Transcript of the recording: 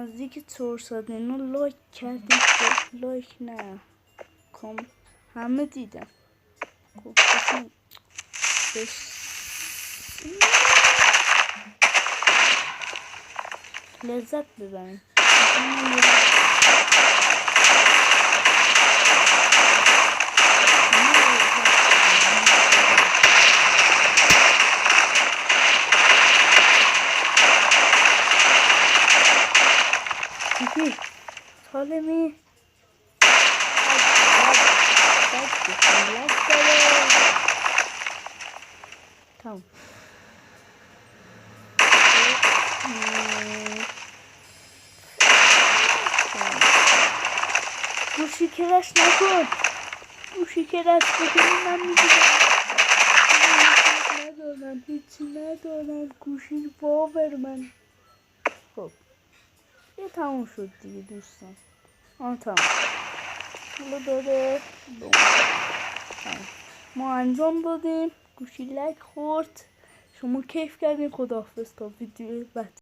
نزدیک 400 اینو لایک کردیم. لایک نه همه دیدم. خب لذت ببریم. سالمی tamam. Bu şikeraş ne bu? Bu şikeraş bugün ben میگیرم. ندارم هیچی ندارم. گوشی باور من. خب یه تموم شد دیگه دوستان. تمام. حالا داره ما انجام دادیم. گوشی لک خورد. شما کیف کردین. خداحافظ تا ویدیو بعد.